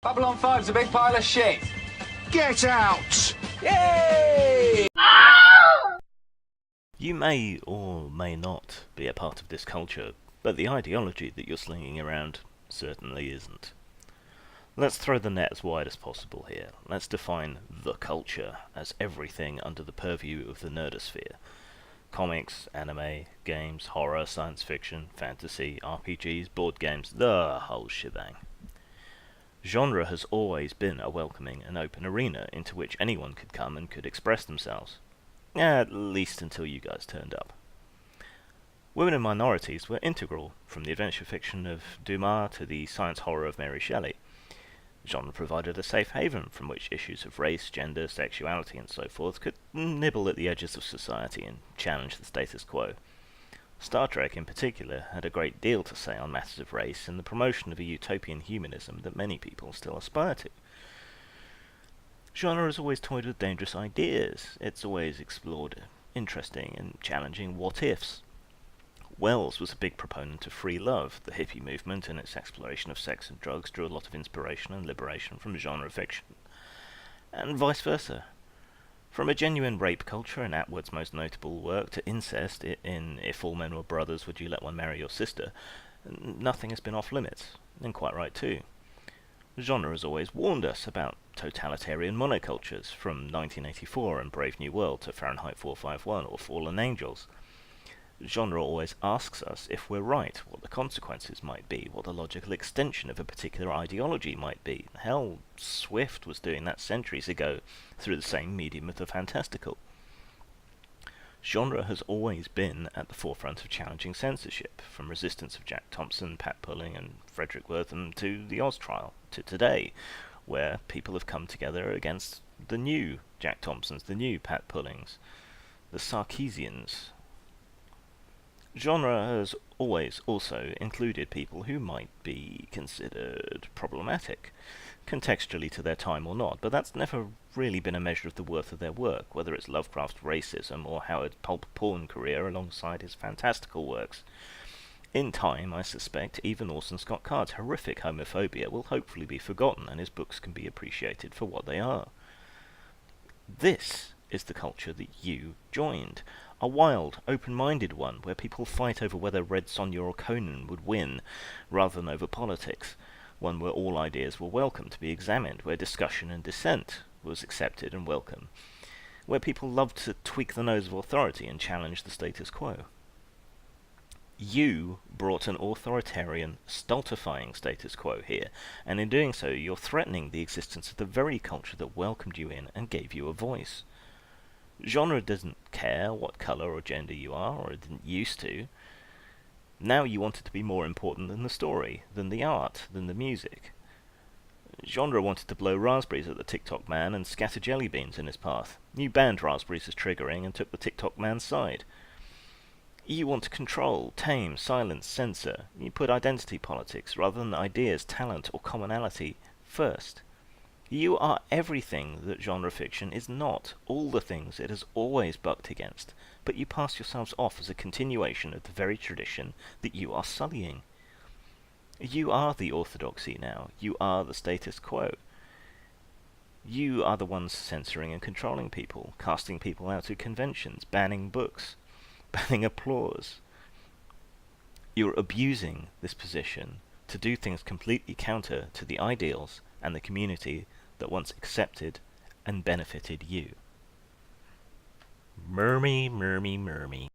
Babylon 5's a big pile of shit. Get out! Yay! You may or may not be a part of this culture, but the ideology that you're slinging around certainly isn't. Let's throw the net as wide as possible here. Let's define the culture as everything under the purview of the nerdosphere. Comics, anime, games, horror, science fiction, fantasy, RPGs, board games, the whole shebang. Genre has always been a welcoming and open arena into which anyone could come and could express themselves. At least until you guys turned up. Women and minorities were integral, from the adventure fiction of Dumas to the science horror of Mary Shelley. Genre provided a safe haven from which issues of race, gender, sexuality and so forth could nibble at the edges of society and challenge the status quo. Star Trek in particular had a great deal to say on matters of race and the promotion of a utopian humanism that many people still aspire to. Genre has always toyed with dangerous ideas. It's always explored interesting and challenging what-ifs. Wells was a big proponent of free love. The hippie movement and its exploration of sex and drugs drew a lot of inspiration and liberation from genre fiction. And vice versa. From a genuine rape culture in Atwood's most notable work to incest in If All Men Were Brothers, Would You Let One Marry Your Sister, nothing has been off limits, and quite right too. Genre has always warned us about totalitarian monocultures, from 1984 and Brave New World to Fahrenheit 451 or Fallen Angels. Genre always asks us if we're right, what the consequences might be, what the logical extension of a particular ideology might be. Hell, Swift was doing that centuries ago through the same medium of the fantastical. Genre has always been at the forefront of challenging censorship, from Resistance of Jack Thompson, Pat Pulling and Frederick Wertham to the Oz trial, to today, where people have come together against the new Jack Thompsons, the new Pat Pullings, the Sarkeesians. Genre has always also included people who might be considered problematic, contextually to their time or not, but that's never really been a measure of the worth of their work, whether it's Lovecraft's racism or Howard's pulp porn career alongside his fantastical works. In time, I suspect, even Orson Scott Card's horrific homophobia will hopefully be forgotten and his books can be appreciated for what they are. This is the culture that you joined. A wild, open-minded one, where people fight over whether Red Sonja or Conan would win, rather than over politics. One where all ideas were welcome to be examined, where discussion and dissent was accepted and welcome. Where people loved to tweak the nose of authority and challenge the status quo. You brought an authoritarian, stultifying status quo here, and in doing so you're threatening the existence of the very culture that welcomed you in and gave you a voice. Genre doesn't care what colour or gender you are, or it didn't used to. Now you want it to be more important than the story, than the art, than the music. Genre wanted to blow raspberries at the TikTok man and scatter jelly beans in his path. You banned raspberries as triggering and took the TikTok man's side. You want to control, tame, silence, censor. You put identity politics rather than ideas, talent, or commonality first. You are everything that genre fiction is not, all the things it has always bucked against, but you pass yourselves off as a continuation of the very tradition that you are sullying. You are the orthodoxy now. You are the status quo. You are the ones censoring and controlling people, casting people out of conventions, banning books, banning applause. You're abusing this position to do things completely counter to the ideals and the community that once accepted and benefited you. Murmy, murmy, murmy.